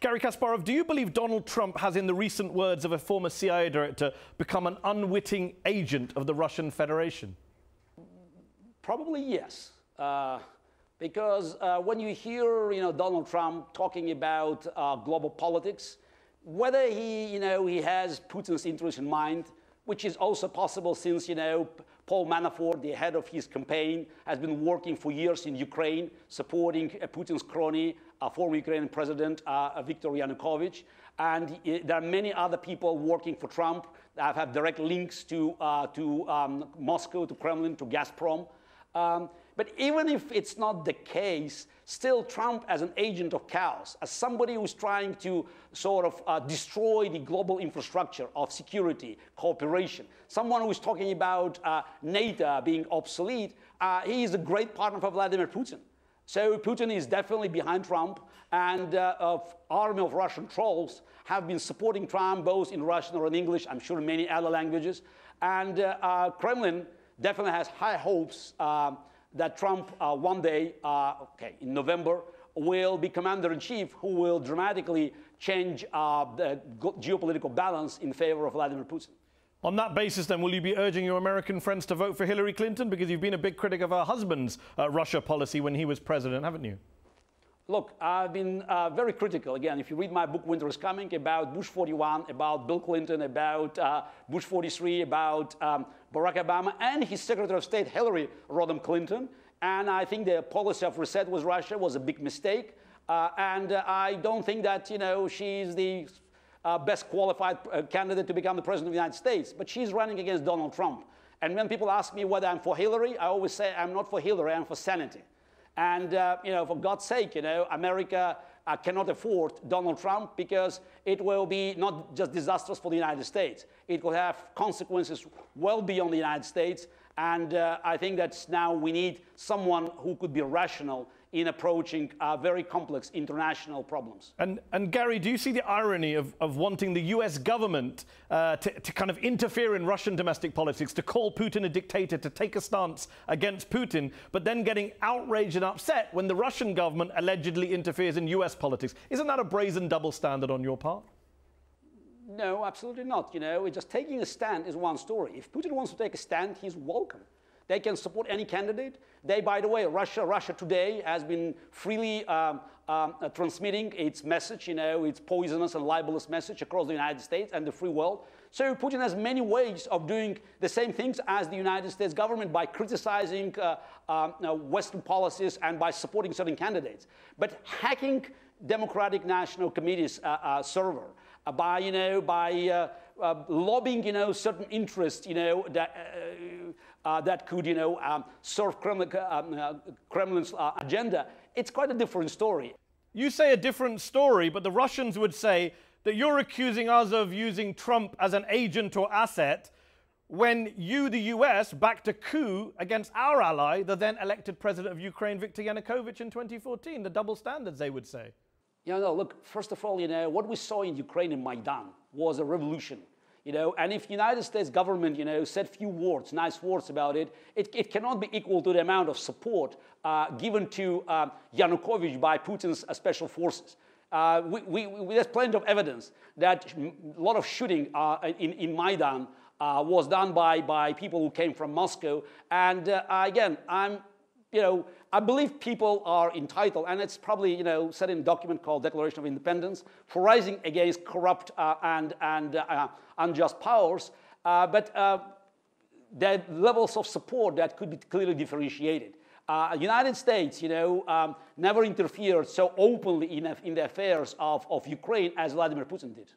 Garry Kasparov, do you believe Donald Trump has, in the recent words of a former CIA director, become an unwitting agent of the Russian Federation? Probably yes. Because when you hear, Donald Trump talking about global politics, whether he has Putin's interest in mind, which is also possible since, Paul Manafort, the head of his campaign, has been working for years in Ukraine, supporting Putin's crony, former Ukrainian President Viktor Yanukovych. And there are many other people working for Trump that have direct links to Moscow, to Kremlin, to Gazprom. But even if it's not the case, still Trump as an agent of chaos, as somebody who's trying to sort of destroy the global infrastructure of security, cooperation, someone who's talking about NATO being obsolete, he is a great partner for Vladimir Putin. So Putin is definitely behind Trump, and an army of Russian trolls have been supporting Trump both in Russian or in English, I'm sure in many other languages. And Kremlin definitely has high hopes that Trump one day, in November, will be commander-in-chief who will dramatically change the geopolitical balance in favor of Vladimir Putin. On that basis, then, will you be urging your American friends to vote for Hillary Clinton? Because you've been a big critic of her husband's Russia policy when he was president, haven't you? Look, I've been very critical. Again, if you read my book, Winter is Coming, about Bush 41, about Bill Clinton, about Bush 43, about Barack Obama, and his Secretary of State, Hillary Rodham Clinton. And I think the policy of reset with Russia was a big mistake. And I don't think that, she's the best qualified candidate to become the President of the United States. But she's running against Donald Trump. And when people ask me whether I'm for Hillary, I always say I'm not for Hillary, I'm for sanity. And, for God's sake, America cannot afford Donald Trump because it will be not just disastrous for the United States. It will have consequences well beyond the United States. And I think that now we need someone who could be rational in approaching very complex international problems. And Garry, do you see the irony of wanting the US government to kind of interfere in Russian domestic politics, to call Putin a dictator, to take a stance against Putin, but then getting outraged and upset when the Russian government allegedly interferes in US politics? Isn't that a brazen double standard on your part? No, absolutely not. Just taking a stand is one story. If Putin wants to take a stand, he's welcome. They can support any candidate. By the way, Russia Today has been freely transmitting its message, its poisonous and libelous message across the United States and the free world. So Putin has many ways of doing the same things as the United States government by criticizing Western policies and by supporting certain candidates. But hacking Democratic National Committee's server, by lobbying, certain interests, that could, serve Kremlin's agenda, it's quite a different story. You say a different story, but the Russians would say that you're accusing us of using Trump as an agent or asset when you, the US, backed a coup against our ally, the then elected president of Ukraine, Viktor Yanukovych, in 2014. The double standards, they would say. Look, first of all, what we saw in Ukraine in Maidan was a revolution. And if the United States government, said few words, nice words about it, it cannot be equal to the amount of support given to Yanukovych by Putin's special forces. There's plenty of evidence that a lot of shooting in Maidan was done by people who came from Moscow. And again, I believe people are entitled, and it's probably, said in a document called Declaration of Independence, for rising against corrupt and unjust powers, but there are levels of support that could be clearly differentiated. The United States, never interfered so openly in the affairs of Ukraine as Vladimir Putin did.